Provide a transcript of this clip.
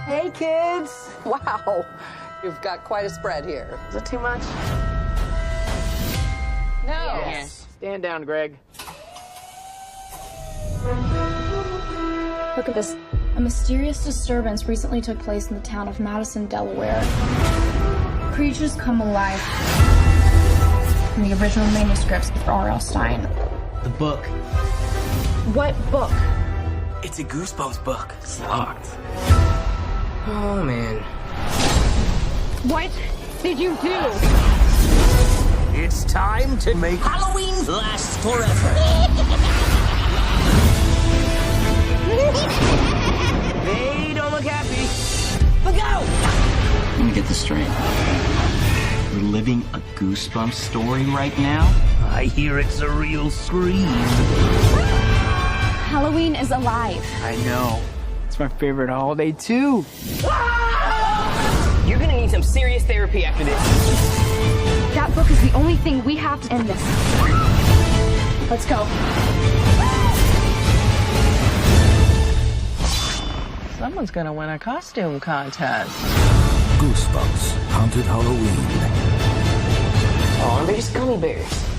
Hey, kids. Wow, you've got quite a spread here. Is it too much? No. Yes. Stand down, Greg. Look at this. A mysterious disturbance recently took place in the town of Madison, Delaware. Creatures come alive from the original manuscripts of R.L. Stein. The book. What book? It's a Goosebumps book. It's locked. Oh, man. What did you do? It's time to make Halloween last forever. They don't look happy. But go! Let me get this straight. We're living a Goosebumps story right now? I hear it's a real scream. Halloween is alive. I know. It's my favorite holiday, too. You're gonna need some serious therapy after this. That book is the only thing we have to end this. Let's go. Someone's gonna win a costume contest. Goosebumps Haunted Halloween. Oh, they're just gummy bears.